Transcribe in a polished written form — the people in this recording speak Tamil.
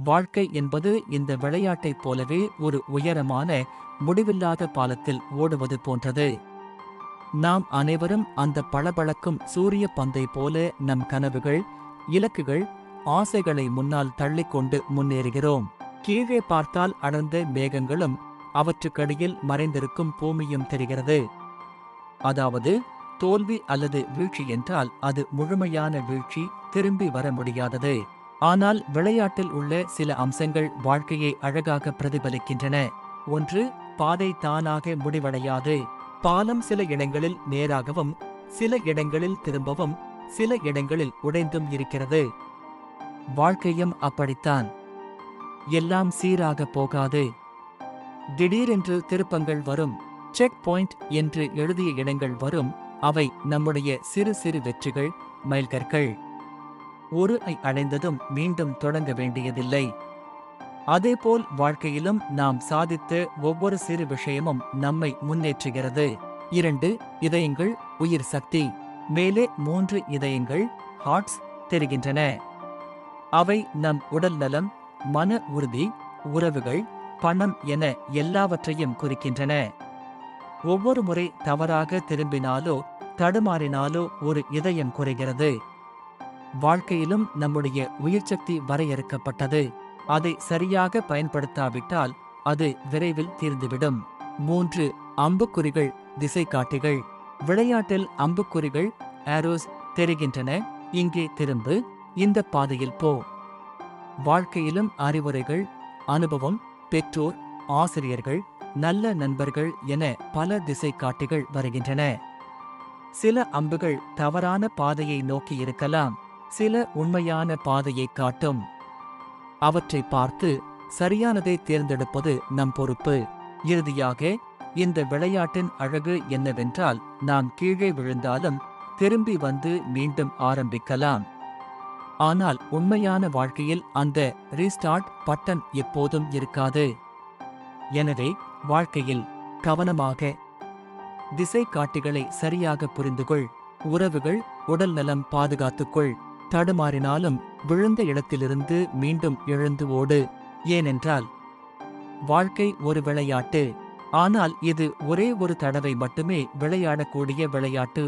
வாழ்க்கை என்பது இந்த விளையாட்டைப் போலவே ஒரு உயரமான, முடிவில்லாத பாலத்தில் ஓடுவது போன்றது. நாம் அனைவரும் அந்த பளபளக்கும் சூரிய பந்தை போல நம் கனவுகள், இலக்குகள், ஆசைகளை முன்னால் தள்ளிக்கொண்டு முன்னேறுகிறோம். கீழே பார்த்தால் அடர்ந்த மேகங்களும் அவற்றுக்கடியில் மறைந்திருக்கும் பூமியும் தெரிகிறது. அதாவது, தோல்வி அல்லது வீழ்ச்சி என்றால் அது முழுமையான வீழ்ச்சி, திரும்பி வர முடியாதது. ஆனால் விளையாட்டில் உள்ள சில அம்சங்கள் வாழ்க்கையை அழகாக பிரதிபலிக்கின்றன. ஒன்று, பாதை தானாக முடிவடையாது. பாலம் சில இடங்களில் நேராகவும், சில இடங்களில் திரும்பவும், சில இடங்களில் உடைந்தும் இருக்கிறது. வாழ்க்கையும் அப்படித்தான். எல்லாம் சீராக போகாது. திடீரென்று திருப்பங்கள் வரும். செக் பாயிண்ட் என்று எழுதிய இடங்கள் வரும். அவை நம்முடைய சிறு சிறு வெற்றிகள், மைல்கற்கள். ஒரு அடைந்ததும் மீண்டும் தொடங்க வேண்டியதில்லை. அதேபோல் வாழ்க்கையிலும் நாம் சாதித்த ஒவ்வொரு சிறு விஷயமும் நம்மை முன்னேற்றுகிறது. 2 இதயங்கள், உயிர் சக்தி. மேலே 3 இதயங்கள், ஹார்ட்ஸ், தெரிகின்றன. அவை நம் உடல் நலம், மன உறுதி, உறவுகள், பணம் என எல்லாவற்றையும் குறிக்கின்றன. ஒவ்வொரு முறை தவறாக திரும்பினாலோ தடுமாறினாலோ ஒரு இதயம் குறைகிறது. வாழ்க்கையிலும் நம்முடைய உயிர்சக்தி வரையறுக்கப்பட்டது. அதை சரியாக பயன்படுத்தாவிட்டால் அது விரைவில் தீர்ந்துவிடும். 3 அம்புக்குறிகள், திசை காட்டிகள். விளையாட்டில் அம்புக்குறிகள், ஆரோஸ், தெரிகின்றன. இங்கே திரும்பு, இந்த பாதையில் போ. வாழ்க்கையிலும் அறிவுரைகள், அனுபவம், பெற்றோர், ஆசிரியர்கள், நல்ல நண்பர்கள் என பல திசை காட்டிகள் வருகின்றன. சில அம்புகள் தவறான பாதையை நோக்கி இருக்கலாம், சில உண்மையான பாதையை காட்டும். அவற்றை பார்த்து சரியானதை தேர்ந்தெடுப்பது நம் பொறுப்பு. இறுதியாக, இந்த விளையாட்டின் அழகு என்னவென்றால், நாம் கீழே விழுந்தாலும் திரும்பி வந்து மீண்டும் ஆரம்பிக்கலாம். ஆனால் உண்மையான வாழ்க்கையில் அந்த ரீஸ்டார்ட் பட்டன் எப்போதும் இருக்காது. எனவே வாழ்க்கையில் கவனமாக திசை காட்டிகளை சரியாக புரிந்துகொள். உறவுகள், உடல் நலம் பாதுகாத்துக்கொள். தடுமாறினாலும் விழுந்த இடத்திலிருந்து மீண்டும் எழுந்து ஓடு. ஏனென்றால் வாழ்க்கை ஒரு விளையாட்டு. ஆனால் இது ஒரே ஒரு தடவை மட்டுமே விளையாடக்கூடிய விளையாட்டு.